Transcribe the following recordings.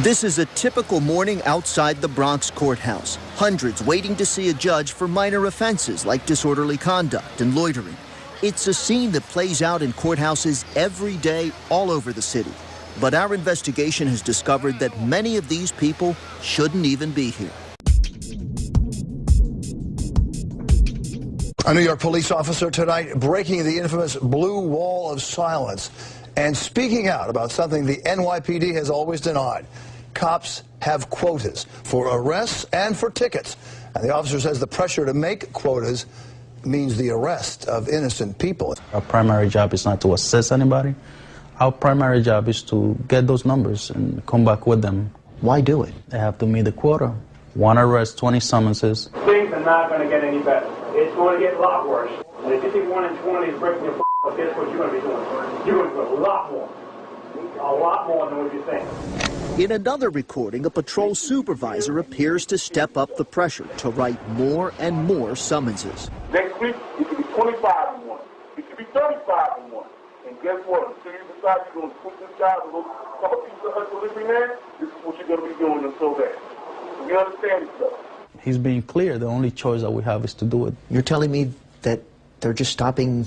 This is a typical morning outside the Bronx courthouse. Hundreds waiting to see a judge for minor offenses like disorderly conduct and loitering. It's a scene that plays out in courthouses every day all over the city. But our investigation has discovered that many of these people shouldn't even be here. A New York police officer tonight breaking the infamous blue wall of silence and speaking out about something the NYPD has always denied. Cops have quotas for arrests and for tickets. And the officer says the pressure to make quotas means the arrest of innocent people. Our primary job is not to assess anybody. Our primary job is to get those numbers and come back with them. Why do it? They have to meet the quota. 1 arrest, 20 summonses. Things are not going to get any better. It's going to get a lot worse. And if you think 1 in 20 is breaking your up, guess what you're going to be doing? You're going to do a lot more than what you think. In another recording, a patrol supervisor appears to step up the pressure to write more and more summonses. Next week, it could be 25 and 1. It could be 35 and 1. And guess what? Until you decide you're going to put this guy with a couple pieces of delivery man, this is what you're going to be doing until then. So we understand each other. He's being clear. The only choice that we have is to do it. You're telling me that they're just stopping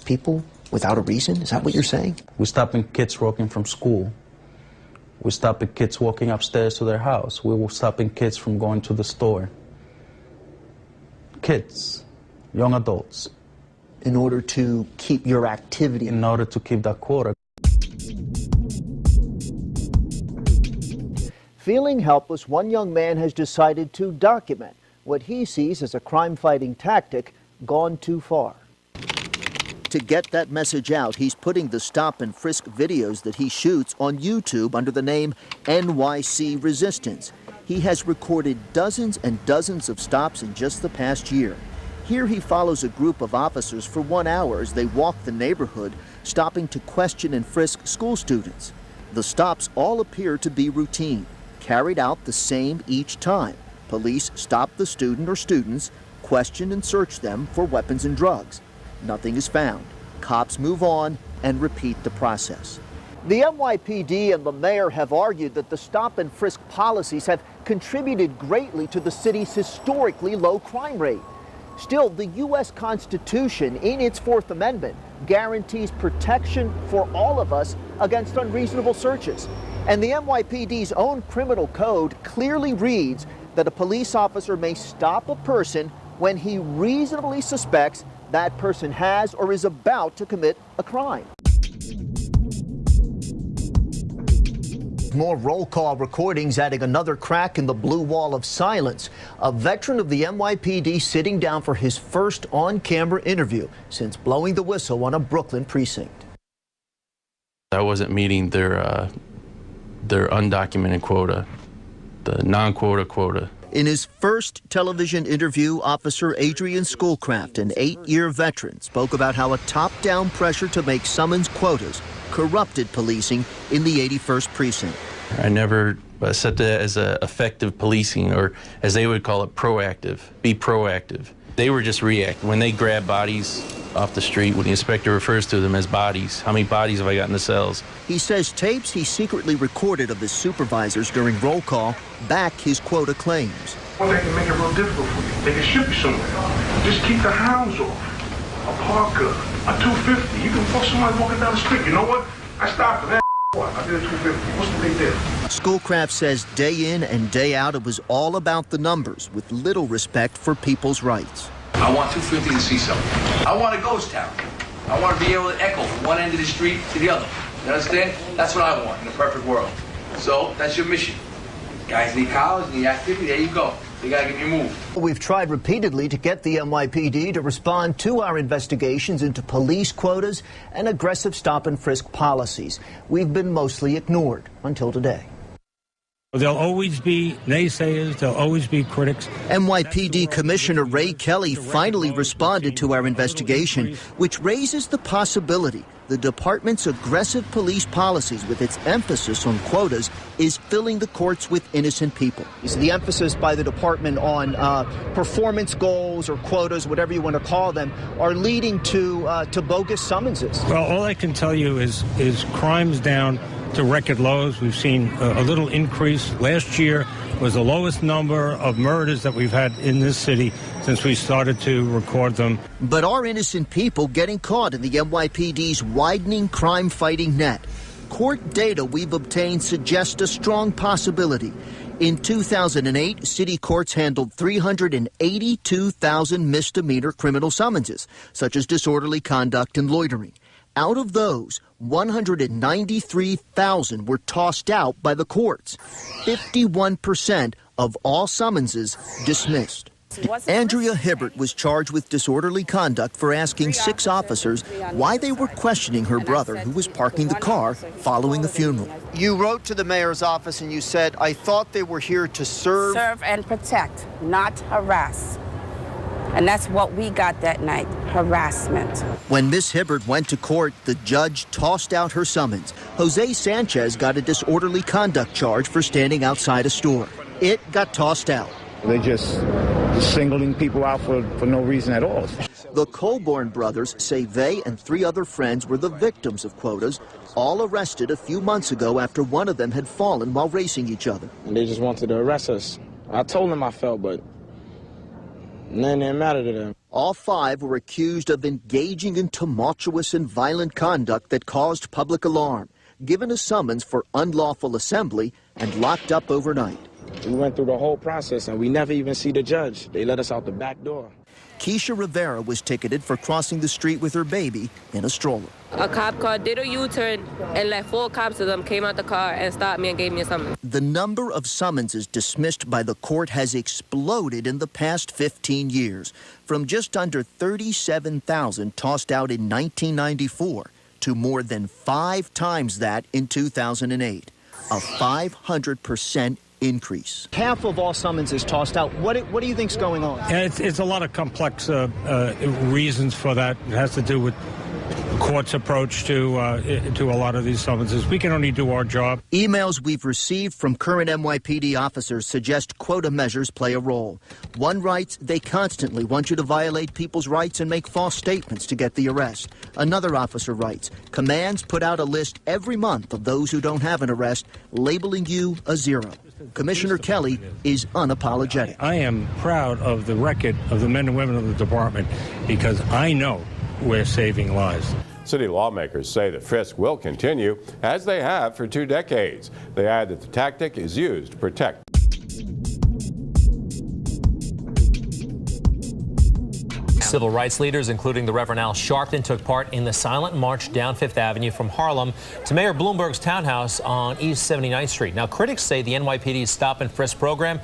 people without a reason? Is that what you're saying? We're stopping kids walking from school. We're stopping kids walking upstairs to their house. We were stopping kids from going to the store. Kids, young adults. In order to keep your activity. In order to keep that quota. Feeling helpless, one young man has decided to document what he sees as a crime-fighting tactic gone too far. To get that message out, he's putting the stop-and-frisk videos that he shoots on YouTube under the name NYC Resistance. He has recorded dozens and dozens of stops in just the past year. Here he follows a group of officers for 1 hour as they walk the neighborhood, stopping to question and frisk school students. The stops all appear to be routine, carried out the same each time. Police stop the student or students, question and search them for weapons and drugs. Nothing is found. Cops move on and repeat the process. The NYPD and the mayor have argued that the stop-and-frisk policies have contributed greatly to the city's historically low crime rate. Still, the U.S. Constitution, in its Fourth Amendment, guarantees protection for all of us against unreasonable searches. And the NYPD's own criminal code clearly reads that a police officer may stop a person when he reasonably suspects that person has or is about to commit a crime. More roll call recordings adding another crack in the blue wall of silence. A veteran of the NYPD sitting down for his first on-camera interview since blowing the whistle on a Brooklyn precinct. I wasn't meeting their undocumented quota, the non-quota quota. In his first television interview, Officer Adrian Schoolcraft, an 8-year veteran, spoke about how a top-down pressure to make summons quotas corrupted policing in the 81st precinct. I never set that as effective policing, or as they would call it, proactive. Be proactive. They were just reacting. When they grab bodies off the street, when the inspector refers to them as bodies, how many bodies have I got in the cells? He says tapes he secretly recorded of his supervisors during roll call back his quota claims. Well, they can make it real difficult for you. They can ship you somewhere. Just keep the hounds off. A Parker, a 250. You can fuck somebody walking down the street. You know what? I stopped for that. I did a 250. What's the big deal? Schoolcraft says day in and day out it was all about the numbers with little respect for people's rights. I want 250 to see something. I want a ghost town. I want to be able to echo from one end of the street to the other. You understand? That's what I want in a perfect world. So that's your mission. Guys need college, need activity, there you go. You gotta get your move. We've tried repeatedly to get the NYPD to respond to our investigations into police quotas and aggressive stop-and-frisk policies. We've been mostly ignored until today. There'll always be naysayers, there'll always be critics. NYPD Commissioner Ray Kelly finally responded to our investigation, which raises the possibility the department's aggressive police policies with its emphasis on quotas is filling the courts with innocent people. The emphasis by the department on performance goals or quotas, whatever you want to call them, are leading to bogus summonses. Well, all I can tell you is crime's down. to record lows. We've seen a little increase. Last year was the lowest number of murders that we've had in this city since we started to record them. But are innocent people getting caught in the NYPD's widening crime-fighting net? Court data we've obtained suggests a strong possibility. In 2008, city courts handled 382,000 misdemeanor criminal summonses, such as disorderly conduct and loitering. Out of those, 193,000 were tossed out by the courts. 51% of all summonses dismissed. Andrea Hibbert was charged with disorderly conduct for asking 6 officers why they were questioning her brother, who was parking the car following a funeral. You wrote to the mayor's office and you said, "I thought they were here to serve and protect, not harass." And that's what we got that night, harassment. When Miss Hibbert went to court, the judge tossed out her summons. Jose Sanchez got a disorderly conduct charge for standing outside a store. It got tossed out. They're just singling people out for no reason at all. The Colborn brothers say they and 3 other friends were the victims of quotas, all arrested a few months ago after one of them had fallen while racing each other. And they just wanted to arrest us. I told them I fell, but none didn't matter to them. All 5 were accused of engaging in tumultuous and violent conduct that caused public alarm, given a summons for unlawful assembly, and locked up overnight. We went through the whole process, and we never even see the judge. They let us out the back door. Keisha Rivera was ticketed for crossing the street with her baby in a stroller. A cop car did a U-turn, and like 4 cops of them came out the car and stopped me and gave me a summons. The number of summonses dismissed by the court has exploded in the past 15 years, from just under 37,000 tossed out in 1994 to more than 5 times that in 2008, a 500% increase. Half of all summonses tossed out. What do you think's going on? It's a lot of complex reasons for that. It has to do with the court's approach to a lot of these summonses. We can only do our job. Emails we've received from current NYPD officers suggest quota measures play a role. One writes they constantly want you to violate people's rights and make false statements to get the arrest. Another officer writes, commands put out a list every month of those who don't have an arrest, labeling you a 0. Commissioner Kelly is unapologetic. I am proud of the record of the men and women of the department because I know we're saving lives. City lawmakers say the frisk will continue, as they have for 2 decades. They add that the tactic is used to protect. Civil rights leaders, including the Reverend Al Sharpton, took part in the silent march down 5th Avenue from Harlem to Mayor Bloomberg's townhouse on East 79th Street. Now, critics say the NYPD's stop-and-frisk program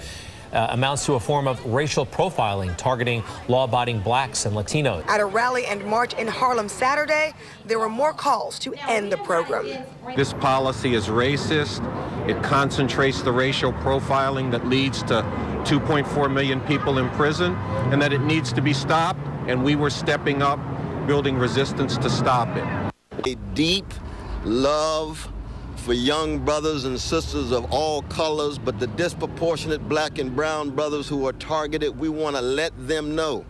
amounts to a form of racial profiling, targeting law-abiding blacks and Latinos. At a rally and march in Harlem Saturday, there were more calls to end the program. This policy is racist. It concentrates the racial profiling that leads to 2.4 million people in prison, and that it needs to be stopped, and we were stepping up, building resistance to stop it. A deep love for young brothers and sisters of all colors, but the disproportionate black and brown brothers who are targeted, we want to let them know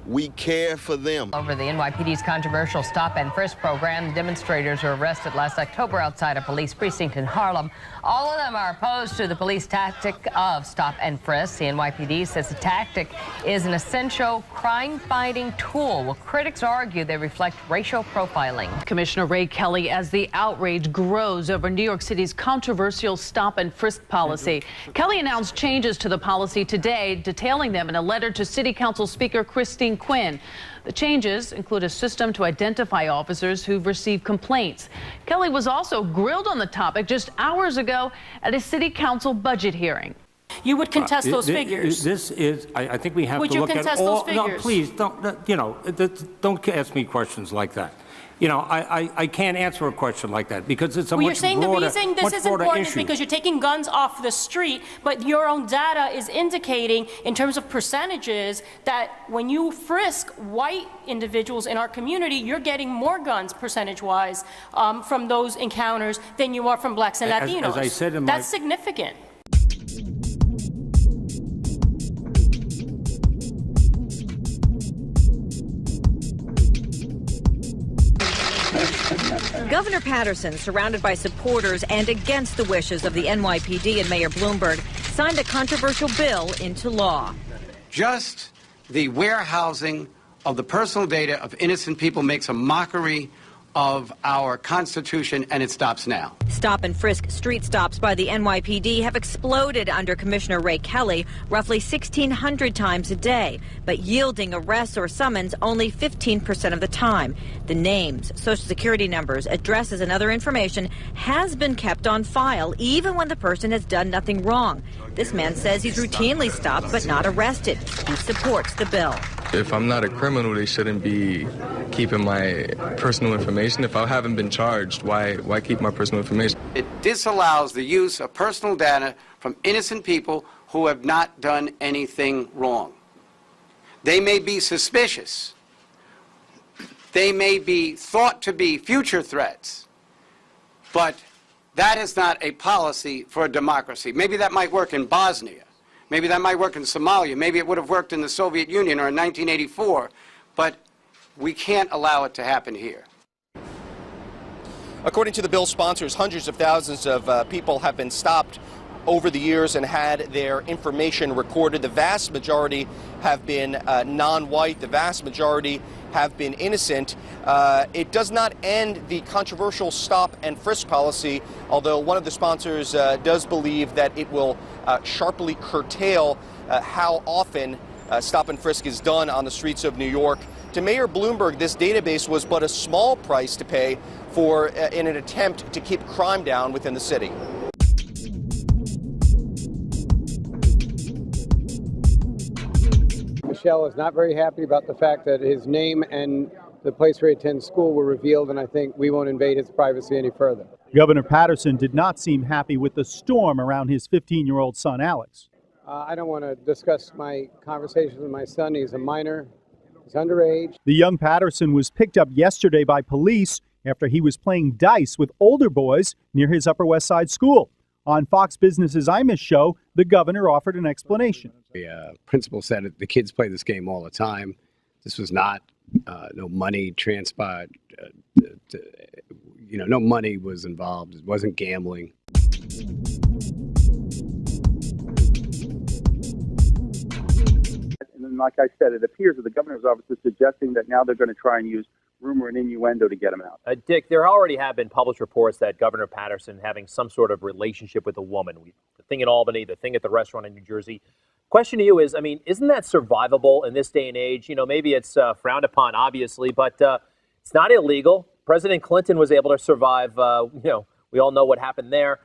we care for them. Over the NYPD's controversial stop-and-frisk program, demonstrators were arrested last October outside a police precinct in Harlem. All of them are opposed to the police tactic of stop-and-frisk. The NYPD says the tactic is an essential crime-fighting tool. Well, critics argue they reflect racial profiling. Commissioner Ray Kelly, as the outrage grows over New York City's controversial stop-and-frisk policy. Kelly announced changes to the policy today, detailing them in a letter to City Council Speaker Christine Quinn. The changes include a system to identify officers who've received complaints. Kelly was also grilled on the topic just hours ago at a city council budget hearing. You would contest those figures. This is, I think we have would to look at all. Would you contest those figures? No, please don't, don't ask me questions like that. You know, I can't answer a question like that because it's a much broader issue. Well, you're saying the reason this is important is because you're taking guns off the street, but your own data is indicating in terms of percentages that when you frisk white individuals in our community, you're getting more guns percentage-wise from those encounters than you are from blacks and Latinos. As I said in That's significant. Governor Patterson, surrounded by supporters and against the wishes of the NYPD and Mayor Bloomberg, signed a controversial bill into law. Just the warehousing of the personal data of innocent people makes a mockery of our Constitution, and it stops now. Stop and frisk street stops by the NYPD have exploded under Commissioner Ray Kelly roughly 1,600 times a day, but yielding arrests or summons only 15% of the time. The names, social security numbers, addresses, and other information has been kept on file even when the person has done nothing wrong. This man says he's routinely stopped but not arrested. He supports the bill. If I'm not a criminal, they shouldn't be keeping my personal information. If I haven't been charged, why keep my personal information? It disallows the use of personal data from innocent people who have not done anything wrong. They may be suspicious. They may be thought to be future threats, but that is not a policy for a democracy. Maybe that might work in Bosnia. Maybe that might work in Somalia. Maybe it would have worked in the Soviet Union or in 1984, but we can't allow it to happen here. According to the bill's sponsors, hundreds of thousands of people have been stopped over the years and had their information recorded. The vast majority have been non-white. The vast majority have been innocent. It does not end the controversial stop and frisk policy, although one of the sponsors does believe that it will sharply curtail how often stop and frisk is done on the streets of New York. To Mayor Bloomberg, this database was but a small price to pay for in an attempt to keep crime down within the city. Michelle is not very happy about the fact that his name and the place where he attends school were revealed, and I think we won't invade his privacy any further. Governor Patterson did not seem happy with the storm around his 15-year-old son, Alex. I don't want to discuss my conversations with my son. He's a minor. He's underage. The young Patterson was picked up yesterday by police after he was playing dice with older boys near his Upper West Side school. On Fox Business's Imus show, the governor offered an explanation. The principal said the kids play this game all the time. This was not no money transpired. No money was involved. It wasn't gambling. And like I said, it appears that the governor's office is suggesting that now they're going to try and use rumor and innuendo to get him out. Dick, there already have been published reports that Governor Patterson having some sort of relationship with a woman. The thing in Albany, the thing at the restaurant in New Jersey. Question to you is, isn't that survivable in this day and age? Maybe it's frowned upon, obviously, but it's not illegal. President Clinton was able to survive. We all know what happened there.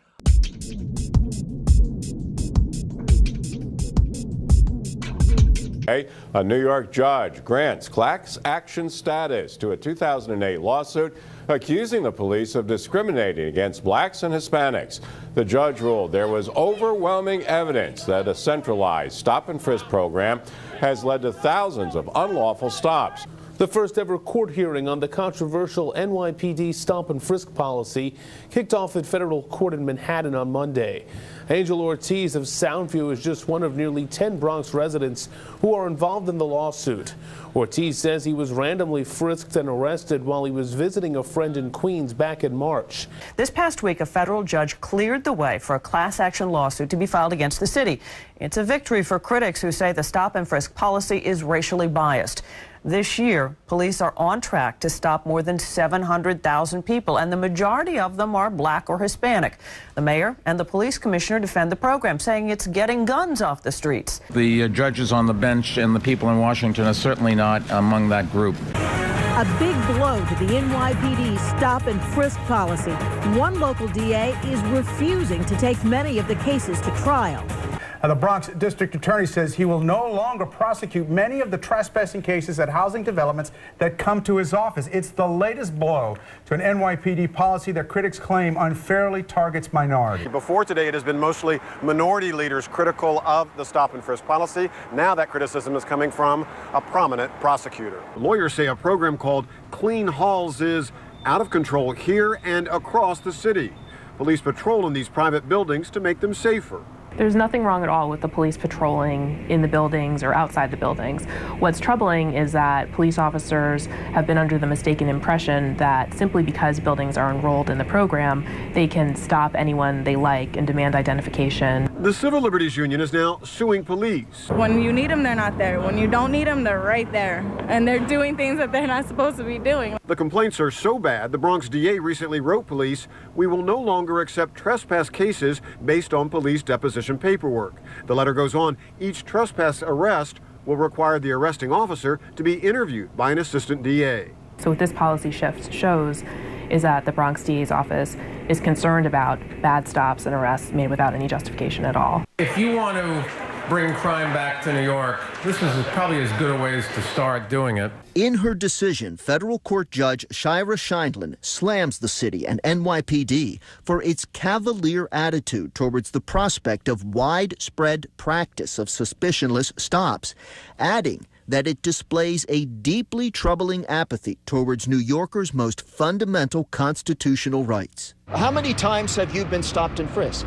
A New York judge grants class action status to a 2008 lawsuit accusing the police of discriminating against blacks and Hispanics. The judge ruled there was overwhelming evidence that a centralized stop and frisk program has led to thousands of unlawful stops. The first ever court hearing on the controversial NYPD stop and frisk policy kicked off at federal court in Manhattan on Monday. Angel Ortiz of Soundview is just one of nearly 10 Bronx residents who are involved in the lawsuit. Ortiz says he was randomly frisked and arrested while he was visiting a friend in Queens back in March. This past week, a federal judge cleared the way for a class action lawsuit to be filed against the city. It's a victory for critics who say the stop and frisk policy is racially biased. This year, police are on track to stop more than 700,000 people, and the majority of them are black or Hispanic. The mayor and the police commissioner defend the program, saying it's getting guns off the streets. The judges on the bench and the people in Washington are certainly not among that group. A big blow to the NYPD stop and frisk policy. One local DA is refusing to take many of the cases to trial. The Bronx District Attorney says he will no longer prosecute many of the trespassing cases at housing developments that come to his office. It's the latest blow to an NYPD policy that critics claim unfairly targets minorities. Before today, it has been mostly minority leaders critical of the stop and frisk policy. Now that criticism is coming from a prominent prosecutor. Lawyers say a program called Clean Halls is out of control here and across the city. Police patrol in these private buildings to make them safer. There's nothing wrong at all with the police patrolling in the buildings or outside the buildings. What's troubling is that police officers have been under the mistaken impression that simply because buildings are enrolled in the program, they can stop anyone they like and demand identification. The Civil Liberties Union is now suing police. When you need them, they're not there. When you don't need them, they're right there. And they're doing things that they're not supposed to be doing. The complaints are so bad, the Bronx DA recently wrote police, "We will no longer accept trespass cases based on police deposition paperwork." The letter goes on, each trespass arrest will require the arresting officer to be interviewed by an assistant DA. So what this policy shift shows is that the Bronx DA's office is concerned about bad stops and arrests made without any justification at all. If you want to bring crime back to New York, this is probably as good a way to start doing it. In her decision, federal court judge Shira Scheindlin slams the city and NYPD for its cavalier attitude towards the prospect of widespread practice of suspicionless stops, adding that it displays a deeply troubling apathy towards New Yorkers' most fundamental constitutional rights. How many times have you been stopped and frisked?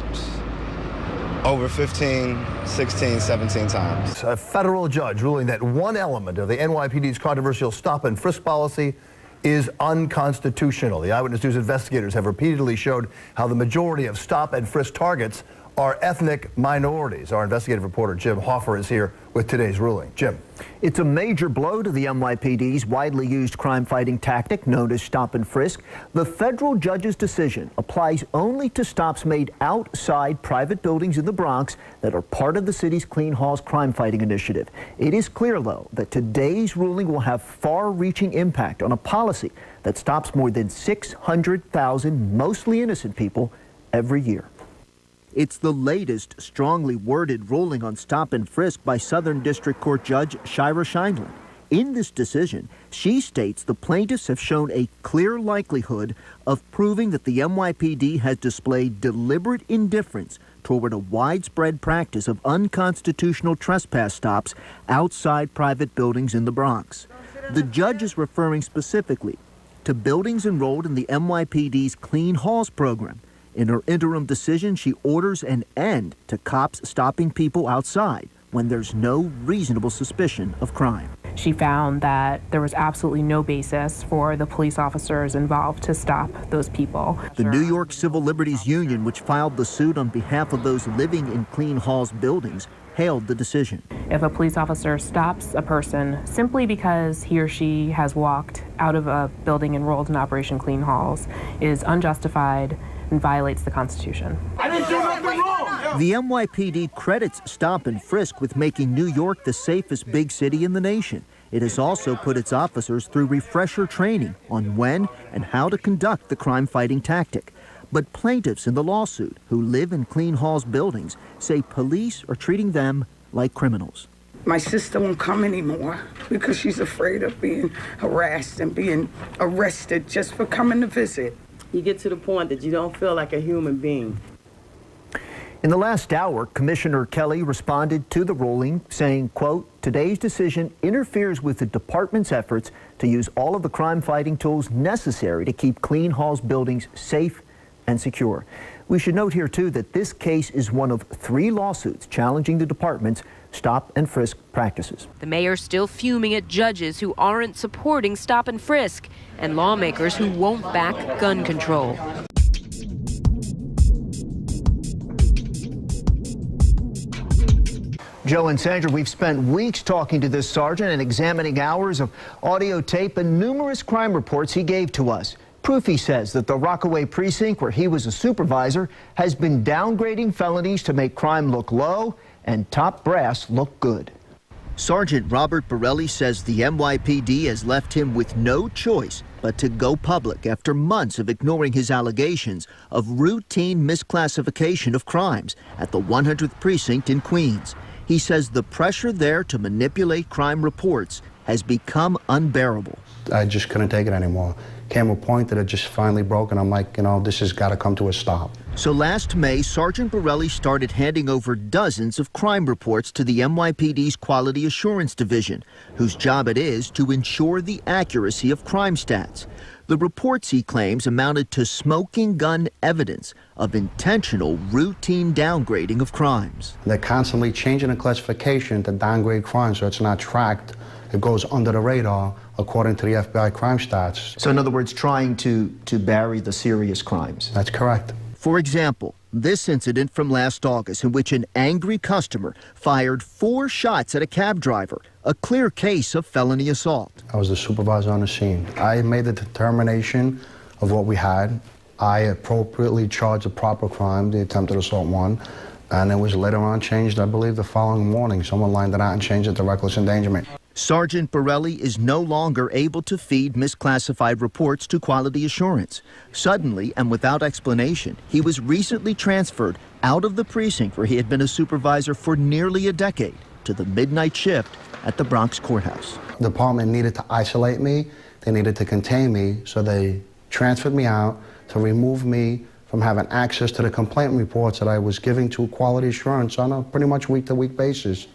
Over 15, 16, 17 times. A federal judge ruling that one element of the NYPD's controversial stop-and-frisk policy is unconstitutional. The Eyewitness News investigators have repeatedly showed how the majority of stop-and-frisk targets are ethnic minorities. Our investigative reporter Jim Hoffer is here with today's ruling. Jim. It's a major blow to the NYPD's widely used crime-fighting tactic known as stop and frisk. The federal judge's decision applies only to stops made outside private buildings in the Bronx that are part of the city's Clean Halls crime-fighting initiative. It is clear, though, that today's ruling will have far-reaching impact on a policy that stops more than 600,000 mostly innocent people every year. It's the latest strongly worded ruling on stop and frisk by Southern District Court Judge Shira Scheindlin. In this decision, she states the plaintiffs have shown a clear likelihood of proving that the NYPD has displayed deliberate indifference toward a widespread practice of unconstitutional trespass stops outside private buildings in the Bronx. The judge is referring specifically to buildings enrolled in the NYPD's Clean Halls program. In her interim decision, she orders an end to cops stopping people outside when there's no reasonable suspicion of crime. She found that there was absolutely no basis for the police officers involved to stop those people. The New York Civil Liberties Union, which filed the suit on behalf of those living in Clean Halls buildings, hailed the decision. If a police officer stops a person simply because he or she has walked out of a building enrolled in Operation Clean Halls, it is unjustified and violates the Constitution. I didn't do nothing wrong. The NYPD credits stop and frisk with making New York the safest big city in the nation. It has also put its officers through refresher training on when and how to conduct the crime-fighting tactic. But plaintiffs in the lawsuit who live in Clean Halls buildings say police are treating them like criminals. My sister won't come anymore because she's afraid of being harassed and being arrested just for coming to visit. You get to the point that you don't feel like a human being. In the last hour, Commissioner Kelly responded to the ruling, saying, quote, today's decision interferes with the department's efforts to use all of the crime-fighting tools necessary to keep Clean Halls buildings safe and secure. We should note here, too, that this case is one of 3 lawsuits challenging the department's stop and frisk practices. The mayor's still fuming at judges who aren't supporting stop and frisk and lawmakers who won't back gun control. Joe and Sandra, we've spent weeks talking to this sergeant and examining hours of audio tape and numerous crime reports he gave to us. Proof, he says, that the Rockaway precinct, where he was a supervisor, has been downgrading felonies to make crime look low and top brass look good. Sergeant Robert Borelli says the NYPD has left him with no choice but to go public after months of ignoring his allegations of routine misclassification of crimes at the 100th precinct in Queens. He says the pressure there to manipulate crime reports has become unbearable. I just couldn't take it anymore. Came a point that it just finally broke, and I'm like, you know, this has got to come to a stop. So last May, Sergeant Borelli started handing over dozens of crime reports to the NYPD's Quality Assurance Division, whose job it is to ensure the accuracy of crime stats. The reports, he claims, amounted to smoking gun evidence of intentional routine downgrading of crimes. They're constantly changing the classification to downgrade crime so it's not tracked. It goes under the radar according to the FBI crime stats. So in other words, trying to bury the serious crimes. That's correct. For example, this incident from last August in which an angry customer fired 4 shots at a cab driver, a clear case of felony assault. I was the supervisor on the scene. I made the determination of what we had. I appropriately charged the proper crime, the attempted assault 1, and it was later on changed, I believe, the following morning. Someone lined it out and changed it to reckless endangerment. Sergeant Borelli is no longer able to feed misclassified reports to quality assurance. Suddenly and without explanation, he was recently transferred out of the precinct where he had been a supervisor for nearly a decade to the midnight shift at the Bronx courthouse. The department needed to isolate me. They needed to contain me, so they transferred me out to remove me from having access to the complaint reports that I was giving to quality assurance on a pretty much week-to-week basis.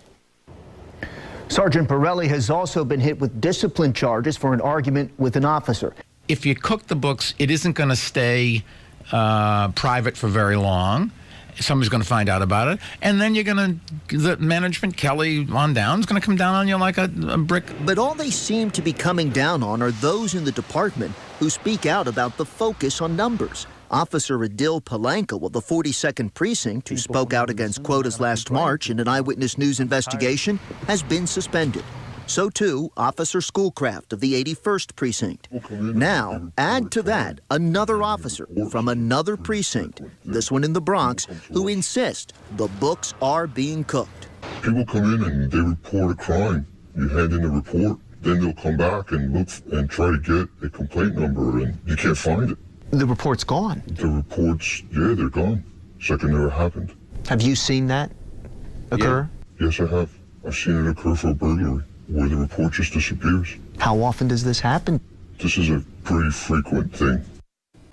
Sergeant Borelli has also been hit with discipline charges for an argument with an officer. If you cook the books, it isn't going to stay private for very long. Somebody's going to find out about it, and then you're going to, the management, Kelly on down, is going to come down on you like a brick. But all they seem to be coming down on are those in the department who speak out about the focus on numbers. Officer Adil Palanka of the 42nd Precinct, who spoke out against quotas last March in an Eyewitness News investigation, has been suspended. So too, Officer Schoolcraft of the 81st Precinct. Now, add to that another officer from another precinct, this one in the Bronx, who insist the books are being cooked. People come in and they report a crime. You hand in the report, then they'll come back and look and try to get a complaint number, and you can't find it. The report's gone. The reports, yeah, they're gone. It's like it never happened. Have you seen that occur? Yeah. Yes, I have. I've seen it occur for a burglary, where the report just disappears. How often does this happen? This is a pretty frequent thing.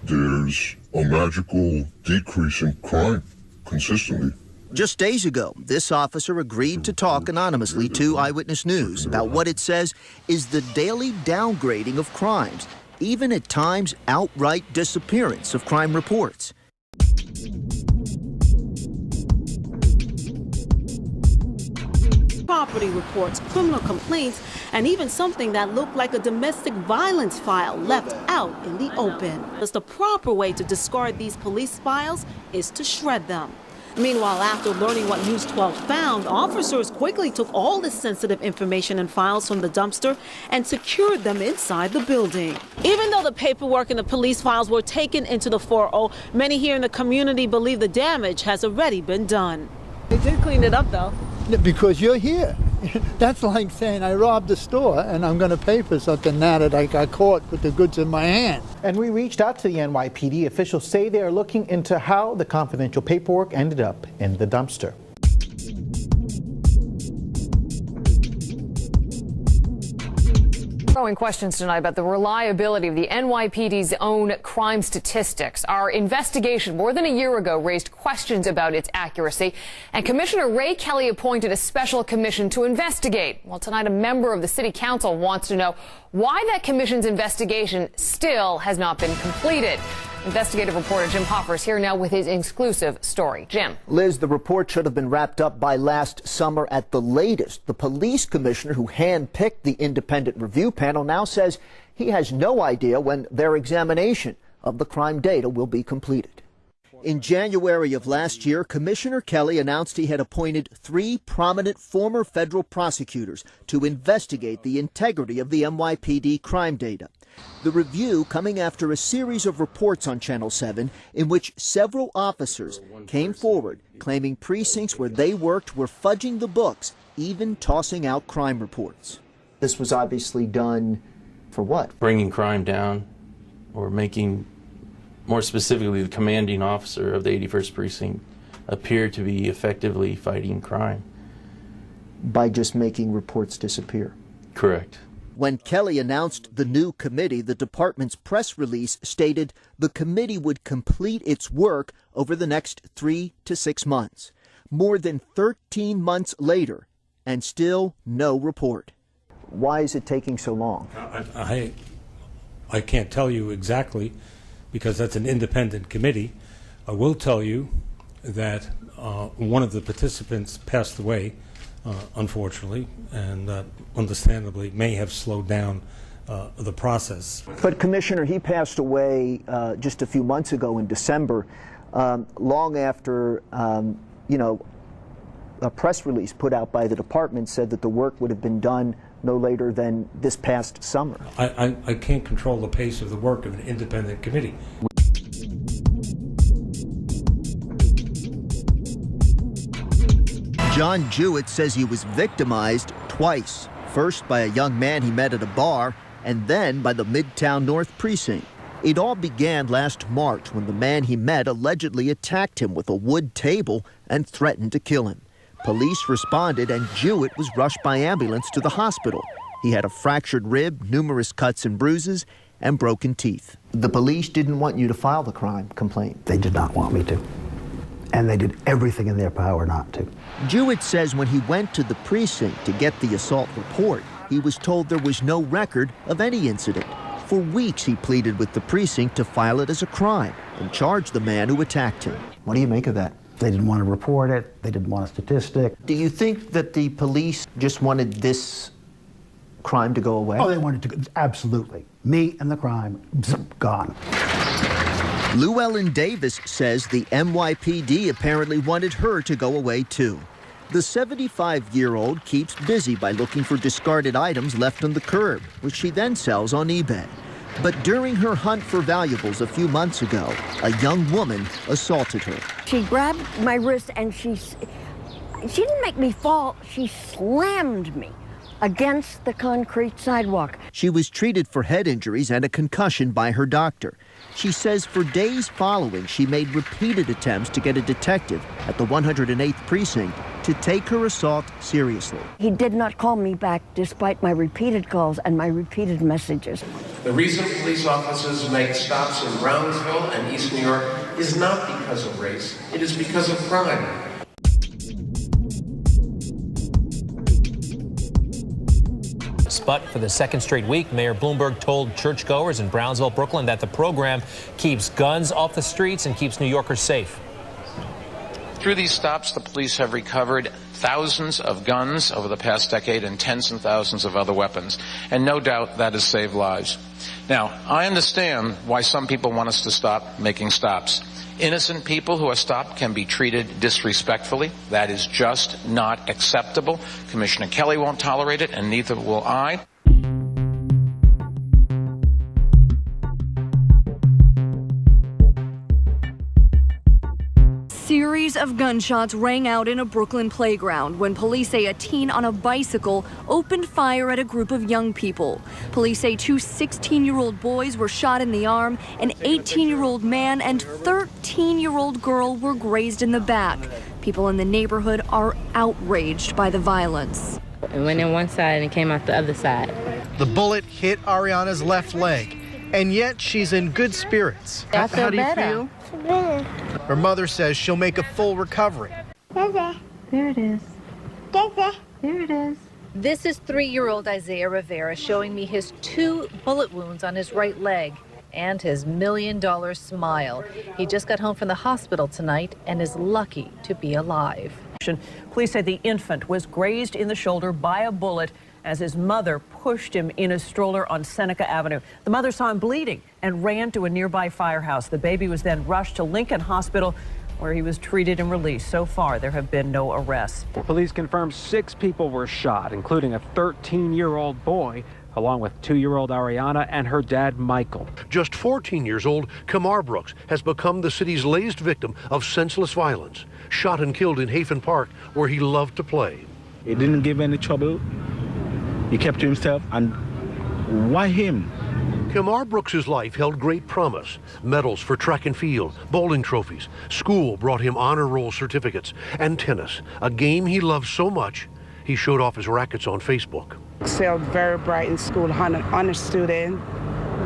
There's a magical decrease in crime consistently. Just days ago, this officer agreed to talk anonymously to Eyewitness News about what it says is the daily downgrading of crimes, even at times outright disappearance of crime reports. Property reports, criminal complaints, and even something that looked like a domestic violence file left out in the open. The proper way to discard these police files is to shred them. Meanwhile, after learning what News 12 found, officers quickly took all the sensitive information and files from the dumpster and secured them inside the building. Even though the paperwork and the police files were taken into the 4-0, many here in the community believe the damage has already been done. They did clean it up, though. Because you're here. That's like saying I robbed a store and I'm going to pay for something now that I got caught with the goods in my hand. And we reached out to the NYPD. Officials say they are looking into how the confidential paperwork ended up in the dumpster. Growing questions tonight about the reliability of the NYPD's own crime statistics. Our investigation more than a year ago raised questions about its accuracy, and Commissioner Ray Kelly appointed a special commission to investigate. Well, tonight a member of the City Council wants to know why that commission's investigation still has not been completed. Investigative reporter Jim Hoffer is here now with his exclusive story. Jim. Liz, the report should have been wrapped up by last summer at the latest. The police commissioner who handpicked the independent review panel now says he has no idea when their examination of the crime data will be completed. In January of last year, Commissioner Kelly announced he had appointed 3 prominent former federal prosecutors to investigate the integrity of the NYPD crime data. The review coming after a series of reports on Channel 7 in which several officers came forward claiming precincts where they worked were fudging the books, even tossing out crime reports. This was obviously done for what? Bringing crime down, or making, more specifically, the commanding officer of the 81st Precinct appear to be effectively fighting crime. By just making reports disappear? Correct. When Kelly announced the new committee, the department's press release stated the committee would complete its work over the next 3 to 6 months. More than 13 months later, and still no report. Why is it taking so long? I I can't tell you exactly because that's an independent committee. I will tell you that one of the participants passed away, unfortunately, and understandably may have slowed down the process. But Commissioner, he passed away just a few months ago in December, long after, you know, a press release put out by the department said that the work would have been done no later than this past summer. I can't control the pace of the work of an independent committee. John Jewett says he was victimized twice, first by a young man he met at a bar, and then by the Midtown North precinct. It all began last March when the man he met allegedly attacked him with a wood table and threatened to kill him. Police responded and Jewett was rushed by ambulance to the hospital. He had a fractured rib, numerous cuts and bruises, and broken teeth. The police didn't want you to file the crime complaint. They did not want me to. And they did everything in their power not to. Jewett says when he went to the precinct to get the assault report, he was told there was no record of any incident. For weeks, he pleaded with the precinct to file it as a crime and charge the man who attacked him. What do you make of that? They didn't want to report it. They didn't want a statistic. Do you think that the police just wanted this crime to go away? Oh, they wanted to, absolutely. Me and the crime, gone. Llewellyn Davis says the NYPD apparently wanted her to go away too. The 75-year-old keeps busy by looking for discarded items left on the curb, which she then sells on eBay. But during her hunt for valuables a few months ago, a young woman assaulted her. She grabbed my wrist and she didn't make me fall, she slammed me against the concrete sidewalk. She was treated for head injuries and a concussion by her doctor. She says for days following, she made repeated attempts to get a detective at the 108th precinct to take her assault seriously. He did not call me back despite my repeated calls and my repeated messages. The reason police officers make stops in Brownsville and East New York is not because of race, it is because of crime. But for the second straight week, Mayor Bloomberg told churchgoers in Brownsville, Brooklyn, that the program keeps guns off the streets and keeps New Yorkers safe. Through these stops, the police have recovered thousands of guns over the past decade and tens and thousands of other weapons. And no doubt that has saved lives. Now, I understand why some people want us to stop making stops. Innocent people who are stopped can be treated disrespectfully. That is just not acceptable. Commissioner Kelly won't tolerate it, and neither will I. Series of gunshots rang out in a Brooklyn playground when police say a teen on a bicycle opened fire at a group of young people. Police say two 16-year-old boys were shot in the arm, an 18-year-old man and 13-year-old girl were grazed in the back. People in the neighborhood are outraged by the violence. It went in one side and came out the other side. The bullet hit Ariana's left leg, and yet she's in good spirits. I feel How do you better. feel? Her mother says she'll make a full recovery. There it is. There it is. This is 3-year-old Isaiah Rivera showing me his 2 bullet wounds on his right leg and his $1 million smile. He just got home from the hospital tonight and is lucky to be alive. Police say the infant was grazed in the shoulder by a bullet as his mother pushed him in a stroller on Seneca Avenue. The mother saw him bleeding and ran to a nearby firehouse. The baby was then rushed to Lincoln Hospital, where he was treated and released. So far, there have been no arrests. Police confirm 6 people were shot, including a 13-year-old boy, along with 2-year-old Ariana and her dad, Michael. Just 14 years old, Kamar Brooks has become the city's latest victim of senseless violence, shot and killed in Hafen Park, where he loved to play. He didn't give any trouble. He kept to himself, and why him? Kamar Brooks's life held great promise. Medals for track and field, bowling trophies. School brought him honor roll certificates, and tennis, a game he loved so much, he showed off his rackets on Facebook. Excelled very bright in school, honor student.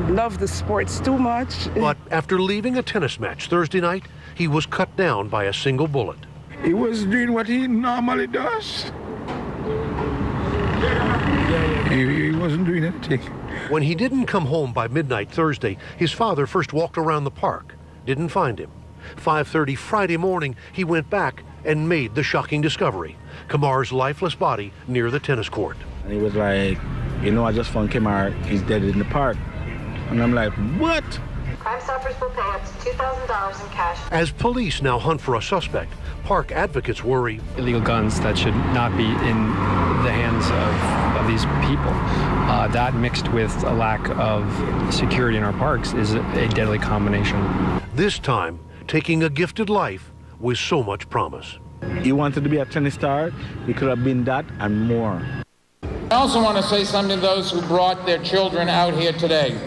Loved the sports too much. But after leaving a tennis match Thursday night, he was cut down by a single bullet. He was doing what he normally does. He wasn't doing anything. When he didn't come home by midnight Thursday, his father first walked around the park. Didn't find him. 5:30 Friday morning, he went back and made the shocking discovery. Kamar's lifeless body near the tennis court. And he was like, you know, I just found Kamar, he's dead in the park. And I'm like, what? Crime Stoppers will pay up to $2,000 in cash. As police now hunt for a suspect, park advocates worry. Illegal guns that should not be in the hands of these people. That mixed with a lack of security in our parks is a deadly combination. This time, taking a gifted life with so much promise. He wanted to be a tennis star. He could have been that and more. I also want to say something to those who brought their children out here today.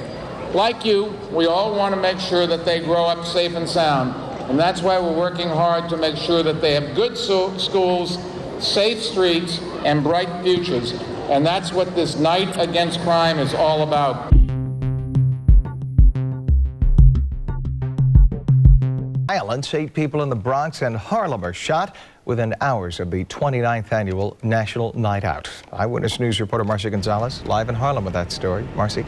Like you, we all want to make sure that they grow up safe and sound. And that's why we're working hard to make sure that they have good schools, safe streets, and bright futures. And that's what this Night Against Crime is all about. Violence, 8 people in the Bronx and Harlem are shot within hours of the 29th annual National Night Out. Eyewitness News reporter Marcy Gonzalez live in Harlem with that story. Marcy.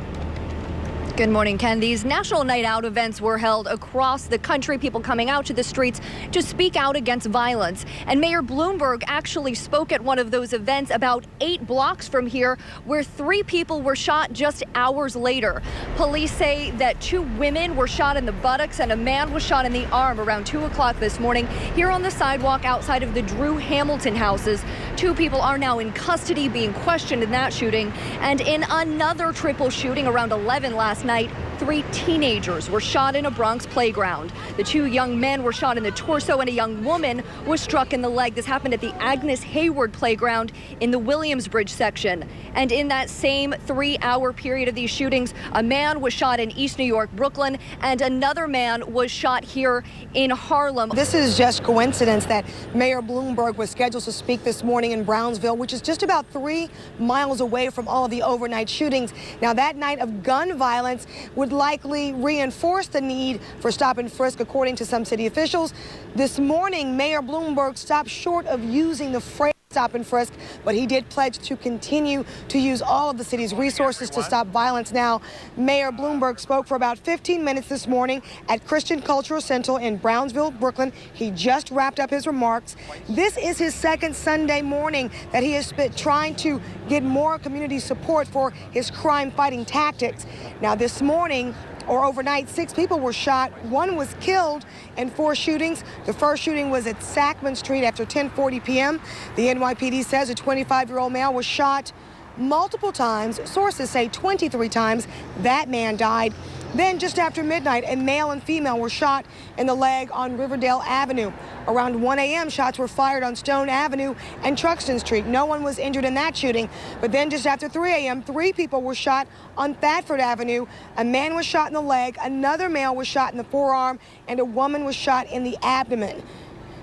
Good morning, Ken. These National Night Out events were held across the country, people coming out to the streets to speak out against violence. And Mayor Bloomberg actually spoke at one of those events about 8 blocks from here, where 3 people were shot just hours later. Police say that 2 women were shot in the buttocks and a man was shot in the arm around 2 o'clock this morning here on the sidewalk outside of the Drew Hamilton houses. 2 people are now in custody being questioned in that shooting. And in another triple shooting around 11 last night, 3 teenagers were shot in a Bronx playground. The 2 young men were shot in the torso and a young woman was struck in the leg. This happened at the Agnes Hayward playground in the Williamsbridge section. And in that same 3-hour period of these shootings, a man was shot in East New York, Brooklyn, and another man was shot here in Harlem. This is just coincidence that Mayor Bloomberg was scheduled to speak this morning in Brownsville, which is just about 3 miles away from all of the overnight shootings. Now, that night of gun violence would likely reinforce the need for stop and frisk, according to some city officials. This morning, Mayor Bloomberg stopped short of using the phrase stop and frisk, but he did pledge to continue to use all of the city's resources to stop violence. Now, Mayor Bloomberg spoke for about 15 minutes this morning at Christian Cultural Center in Brownsville, Brooklyn. He just wrapped up his remarks. This is his second Sunday morning that he has spent trying to get more community support for his crime-fighting tactics. Now, this morning, or overnight, 6 people were shot. 1 was killed in 4 shootings. The first shooting was at Sackman Street after 10:40 p.m. The NYPD says a 25-year-old male was shot multiple times. Sources say 23 times. That man died. Then just after midnight, a male and female were shot in the leg on Riverdale Avenue. Around 1 a.m., shots were fired on Stone Avenue and Truxton Street. No one was injured in that shooting. But then just after 3 a.m., 3 people were shot on Thetford Avenue. A man was shot in the leg, another male was shot in the forearm, and a woman was shot in the abdomen.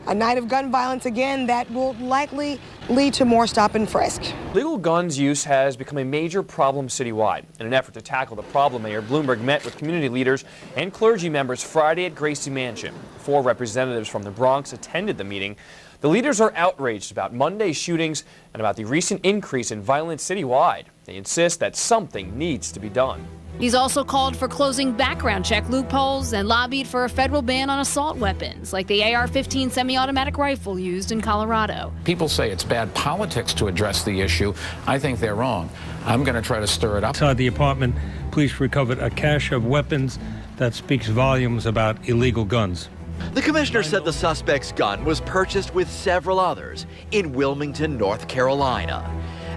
A night of gun violence again that will likely lead to more stop and frisk. Legal guns use has become a major problem citywide. In an effort to tackle the problem, Mayor Bloomberg met with community leaders and clergy members Friday at Gracie Mansion. 4 representatives from the Bronx attended the meeting. The leaders are outraged about Monday's shootings and about the recent increase in violence citywide. They insist that something needs to be done. He's also called for closing background check loopholes and lobbied for a federal ban on assault weapons, like the AR-15 semi-automatic rifle used in Colorado. People say it's bad politics to address the issue. I think they're wrong. I'm going to try to stir it up. Inside the apartment, police recovered a cache of weapons that speaks volumes about illegal guns. The commissioner said the suspect's gun was purchased with several others in Wilmington, North Carolina.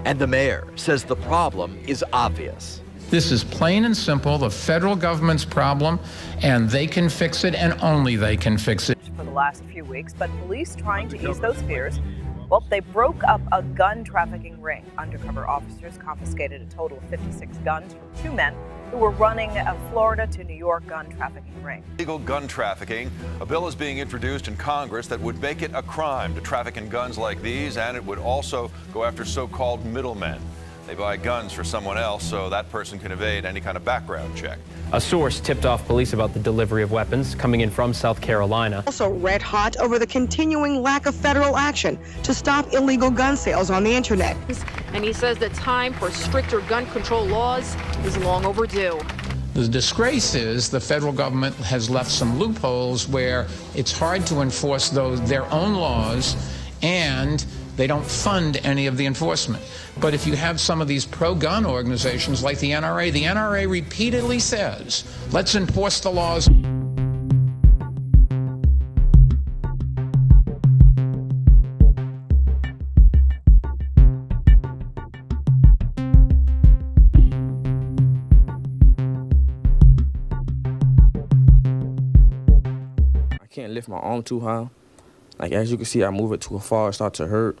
And the mayor says the problem is obvious. This is plain and simple the federal government's problem, and they can fix it, and only they can fix it. For the last few weeks, but police trying to ease those fears. Well, they broke up a gun trafficking ring. Undercover officers confiscated a total of 56 guns from 2 men who were running a Florida to New York gun trafficking ring. Illegal gun trafficking. A bill is being introduced in Congress that would make it a crime to traffic in guns like these, and it would also go after so-called middlemen. They buy guns for someone else so that person can evade any kind of background check. A source tipped off police about the delivery of weapons coming in from South Carolina. Also red hot over the continuing lack of federal action to stop illegal gun sales on the internet. and he says the time for stricter gun control laws is long overdue. The disgrace is the federal government has left some loopholes where it's hard to enforce their own laws, and they don't fund any of the enforcement. But if you have some of these pro-gun organizations like the NRA repeatedly says, let's enforce the laws. I can't lift my arm too high. Like, as you can see, I move it too far, it starts to hurt.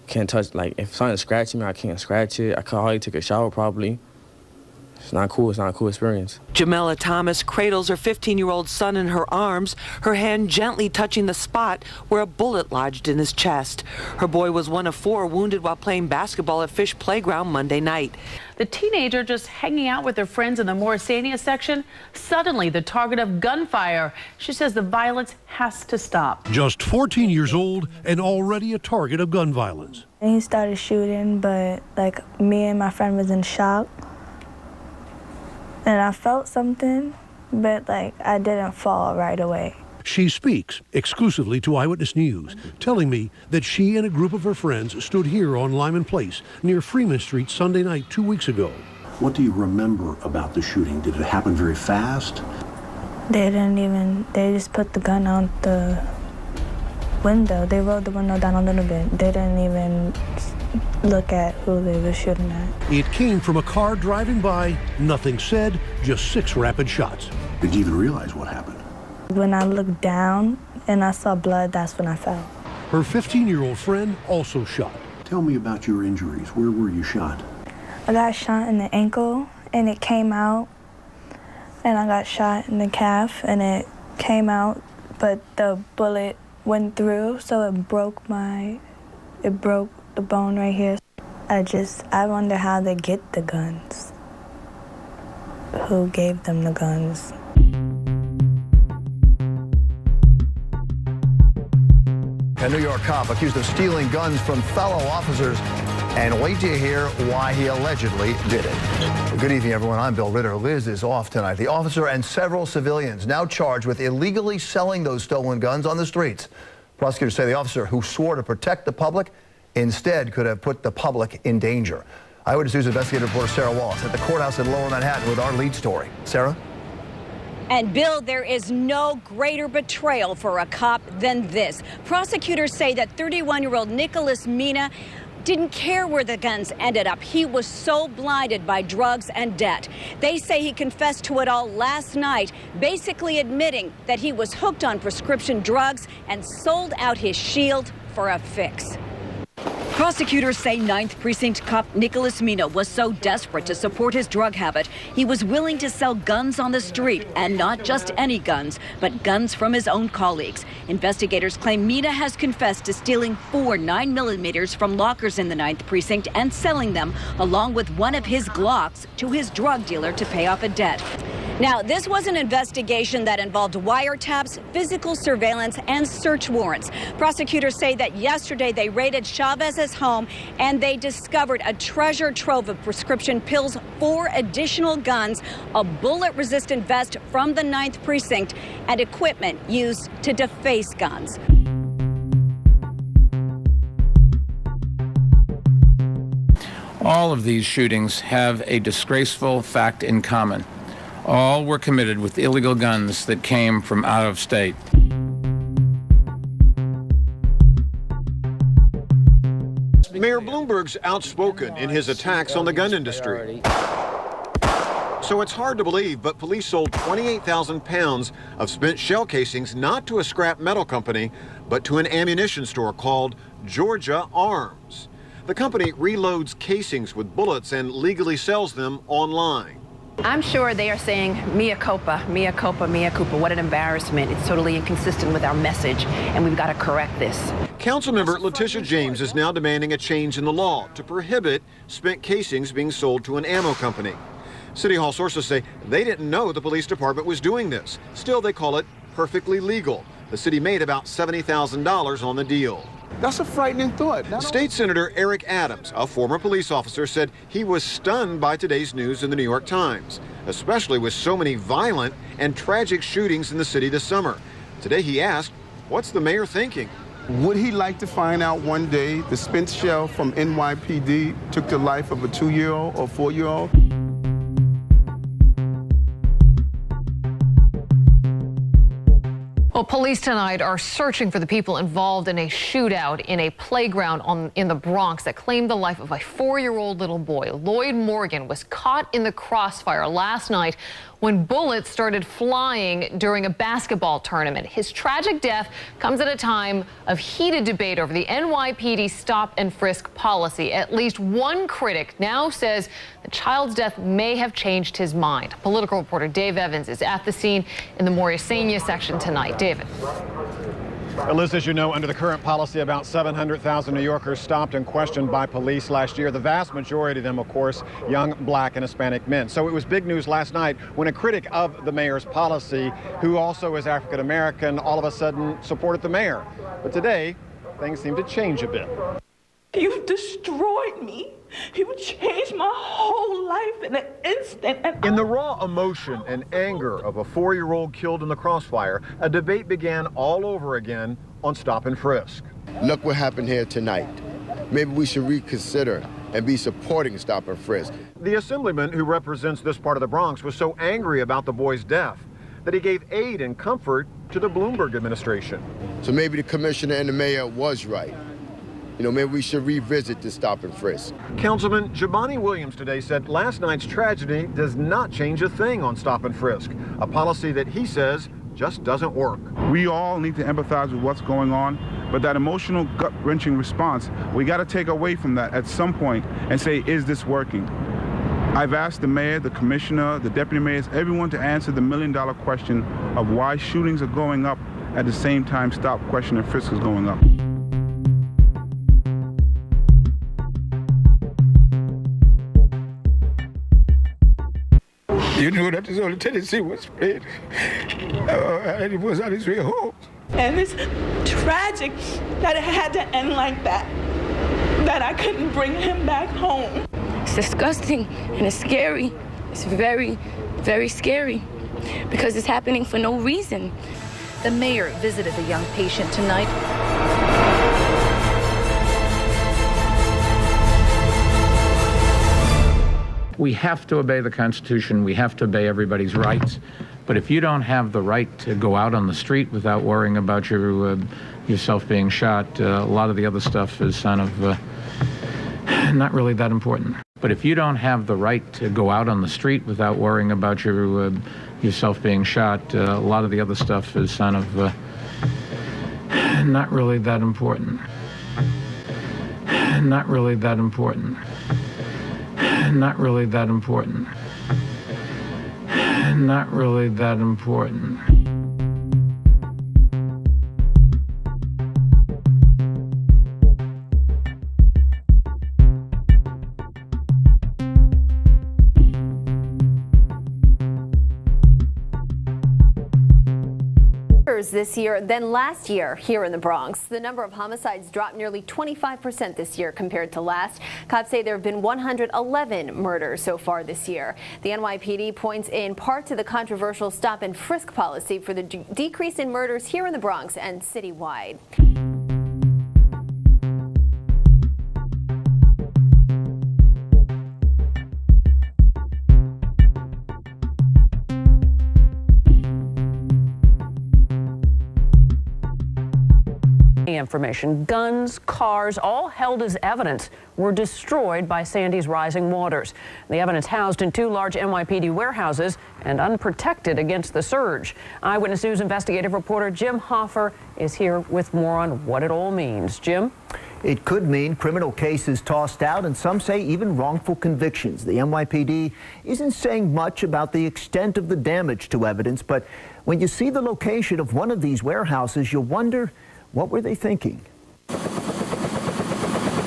Can't touch, like, if something's scratching me, I can't scratch it. I can't hardly take a shower properly. It's not cool. It's not a cool experience. Jamela Thomas cradles her 15-year-old son in her arms, her hand gently touching the spot where a bullet lodged in his chest. Her boy was one of 4 wounded while playing basketball at Fish Playground Monday night. The teenager just hanging out with her friends in the Morrisania section, suddenly the target of gunfire. She says the violence has to stop. Just 14 years old and already a target of gun violence. And he started shooting, but like me and my friend was in shock. And I felt something, but like I didn't fall right away. She speaks exclusively to Eyewitness News, telling me that she and a group of her friends stood here on Lyman Place near Freeman Street Sunday night 2 weeks ago. What do you remember about the shooting? Did it happen very fast? They just put the gun out the window. They rolled the window down a little bit. They didn't even look at who they were shooting at. It came from a car driving by, nothing said, just 6 rapid shots. Did you even realize what happened? When I looked down and I saw blood, that's when I fell. Her 15-year-old friend also shot. Tell me about your injuries. Where were you shot? I got shot in the ankle and it came out, and I got shot in the calf and it came out, but the bullet went through, so it broke the bone right here. I wonder how they get the guns. Who gave them the guns? A New York cop accused of stealing guns from fellow officers, and wait till you hear why he allegedly did it. Good evening, everyone. I'm Bill Ritter. Liz is off tonight. The officer and several civilians now charged with illegally selling those stolen guns on the streets. Prosecutors say the officer, who swore to protect the public, instead could have put the public in danger. Eyewitness News investigative reporter Sarah Wallace at the courthouse in Lower Manhattan with our lead story. Sarah? And Bill, there is no greater betrayal for a cop than this. Prosecutors say that 31-year-old Nicholas Mina didn't care where the guns ended up. He was so blinded by drugs and debt. They say he confessed to it all last night, basically admitting that he was hooked on prescription drugs and sold out his shield for a fix. Prosecutors say 9th Precinct cop Nicholas Mina was so desperate to support his drug habit, he was willing to sell guns on the street, and not just any guns, but guns from his own colleagues. Investigators claim Mina has confessed to stealing 4 9mm from lockers in the 9th Precinct and selling them, along with one of his Glocks, to his drug dealer to pay off a debt. Now, this was an investigation that involved wiretaps, physical surveillance, and search warrants. Prosecutors say that yesterday they raided Chavez's home and they discovered a treasure trove of prescription pills, 4 additional guns, a bullet-resistant vest from the 9th Precinct, and equipment used to deface guns. All of these shootings have a disgraceful fact in common. All were committed with illegal guns that came from out of state. Mayor Bloomberg's outspoken in his attacks on the gun industry. So it's hard to believe, but police sold 28,000 pounds of spent shell casings not to a scrap metal company, but to an ammunition store called Georgia Arms. The company reloads casings with bullets and legally sells them online. I'm sure they are saying, mea culpa, mea culpa, mea culpa. What an embarrassment. It's totally inconsistent with our message, and we've got to correct this. Councilmember Letitia James is now demanding a change in the law to prohibit spent casings being sold to an ammo company. City Hall sources say they didn't know the police department was doing this. Still, they call it perfectly legal. The city made about $70,000 on the deal. That's a frightening thought. State Senator Eric Adams, a former police officer, said he was stunned by today's news in the New York Times, especially with so many violent and tragic shootings in the city this summer. Today he asked, what's the mayor thinking? Would he like to find out one day the spent shell from NYPD took the life of a 2-year-old or 4-year-old? Well, police tonight are searching for the people involved in a shootout in a playground in the Bronx that claimed the life of a 4-year-old little boy. Lloyd Morgan was caught in the crossfire last night when bullets started flying during a basketball tournament. His tragic death comes at a time of heated debate over the NYPD stop-and-frisk policy. At least one critic now says the child's death may have changed his mind. Political reporter Dave Evans is at the scene in the Morrisania section tonight. David. Liz, as you know, under the current policy, about 700,000 New Yorkers stopped and questioned by police last year. The vast majority of them, of course, young black and Hispanic men. So it was big news last night when a critic of the mayor's policy, who also is African American, all of a sudden supported the mayor. But today, things seem to change a bit. You've destroyed me. You changed my whole life in an instant. In the raw emotion and anger of a 4-year-old killed in the crossfire, a debate began all over again on stop and frisk. Look what happened here tonight. Maybe we should reconsider and be supporting stop and frisk. The assemblyman who represents this part of the Bronx was so angry about the boy's death that he gave aid and comfort to the Bloomberg administration. So maybe the commissioner and the mayor was right. You know, maybe we should revisit the stop and frisk. Councilman Jabani Williams today said last night's tragedy does not change a thing on stop and frisk, a policy that he says just doesn't work. We all need to empathize with what's going on, but that emotional, gut-wrenching response, we got to take away from that at some point and say, is this working? I've asked the mayor, the commissioner, the deputy mayors, everyone to answer the million-dollar question of why shootings are going up at the same time stop, question, and frisk is going up. You know that his only tendency was spread, and it was on his way home. And it's tragic that it had to end like that, that I couldn't bring him back home. It's disgusting and it's scary. It's very, very scary because it's happening for no reason. The mayor visited the young patient tonight. We have to obey the Constitution. We have to obey everybody's rights. But if you don't have the right to go out on the street without worrying about yourself being shot, a lot of the other stuff is kind of not really that important. But if you don't have the right to go out on the street without worrying about yourself being shot, a lot of the other stuff is kind of not really that important. Not really that important. Not really that important. Not really that important. This year than last year here in the Bronx. The number of homicides dropped nearly 25% this year compared to last. Cops say there have been 111 murders so far this year. The NYPD points in part to the controversial stop and frisk policy for the decrease in murders here in the Bronx and citywide. Information. Guns, cars, all held as evidence were destroyed by Sandy's rising waters. The evidence housed in 2 large NYPD warehouses and unprotected against the surge. Eyewitness News investigative reporter Jim Hoffer is here with more on what it all means. Jim? It could mean criminal cases tossed out and some say even wrongful convictions. The NYPD isn't saying much about the extent of the damage to evidence, but when you see the location of one of these warehouses, you wonder, what were they thinking?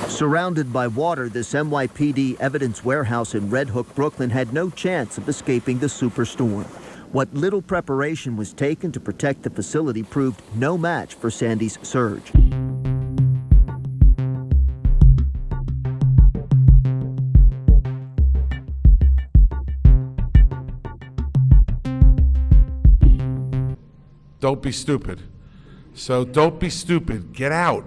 Surrounded by water, this NYPD evidence warehouse in Red Hook, Brooklyn had no chance of escaping the superstorm. What little preparation was taken to protect the facility proved no match for Sandy's surge. Don't be stupid. So don't be stupid. Get out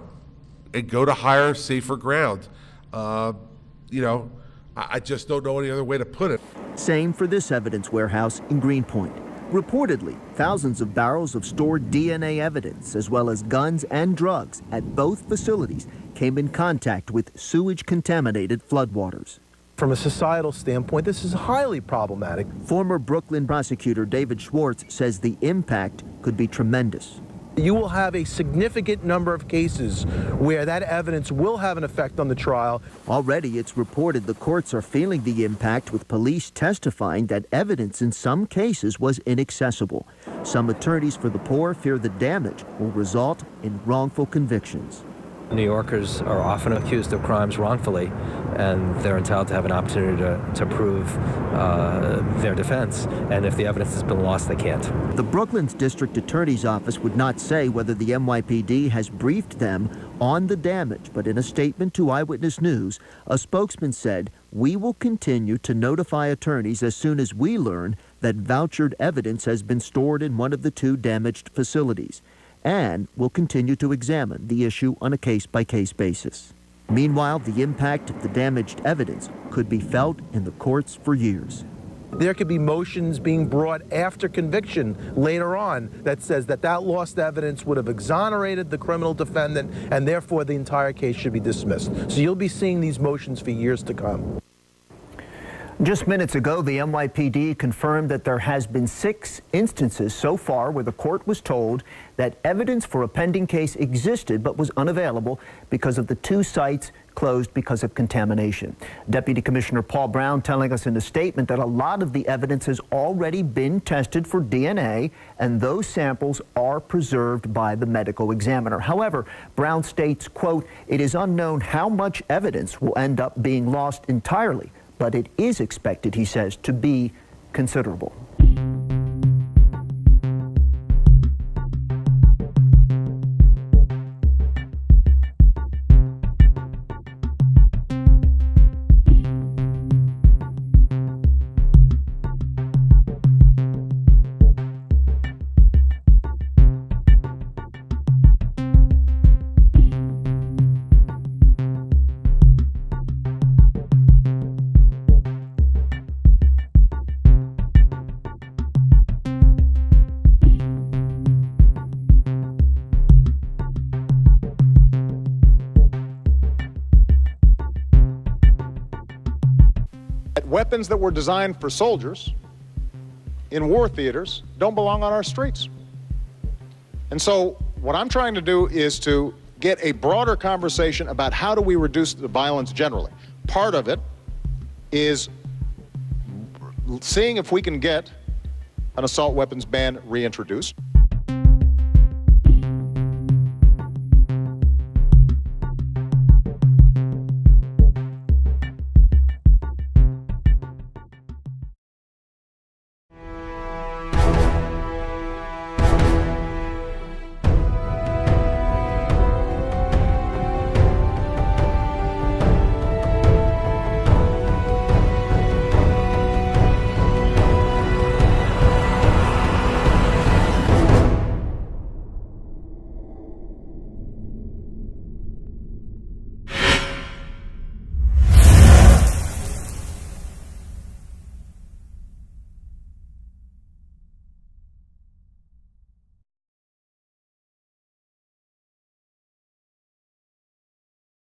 and go to higher, safer ground. You know, I just don't know any other way to put it. Same for this evidence warehouse in Greenpoint. Reportedly, thousands of barrels of stored DNA evidence, as well as guns and drugs at both facilities, came in contact with sewage-contaminated floodwaters. From a societal standpoint, this is highly problematic. Former Brooklyn prosecutor David Schwartz says the impact could be tremendous. You will have a significant number of cases where that evidence will have an effect on the trial. Already, it's reported the courts are feeling the impact, with police testifying that evidence in some cases was inaccessible. Some attorneys for the poor fear the damage will result in wrongful convictions. New Yorkers are often accused of crimes wrongfully, and they're entitled to have an opportunity to prove their defense. And if the evidence has been lost, they can't. The Brooklyn's district attorney's office would not say whether the NYPD has briefed them on the damage, but in a statement to Eyewitness News, a spokesman said, "We will continue to notify attorneys as soon as we learn that vouchered evidence has been stored in one of the two damaged facilities, and will continue to examine the issue on a case-by-case basis." Meanwhile, the impact of the damaged evidence could be felt in the courts for years. There could be motions being brought after conviction later on that says that lost evidence would have exonerated the criminal defendant, and therefore the entire case should be dismissed. So you'll be seeing these motions for years to come. Just minutes ago, the NYPD confirmed that there has been 6 instances so far where the court was told that evidence for a pending case existed but was unavailable because of the 2 sites closed because of contamination. Deputy Commissioner Paul Brown telling us in a statement that a lot of the evidence has already been tested for DNA, and those samples are preserved by the medical examiner. However, Brown states, quote, "It is unknown how much evidence will end up being lost entirely, but it is expected," he says, "to be considerable." Weapons that were designed for soldiers in war theaters don't belong on our streets. And so what I'm trying to do is to get a broader conversation about how do we reduce the violence generally. Part of it is seeing if we can get an assault weapons ban reintroduced.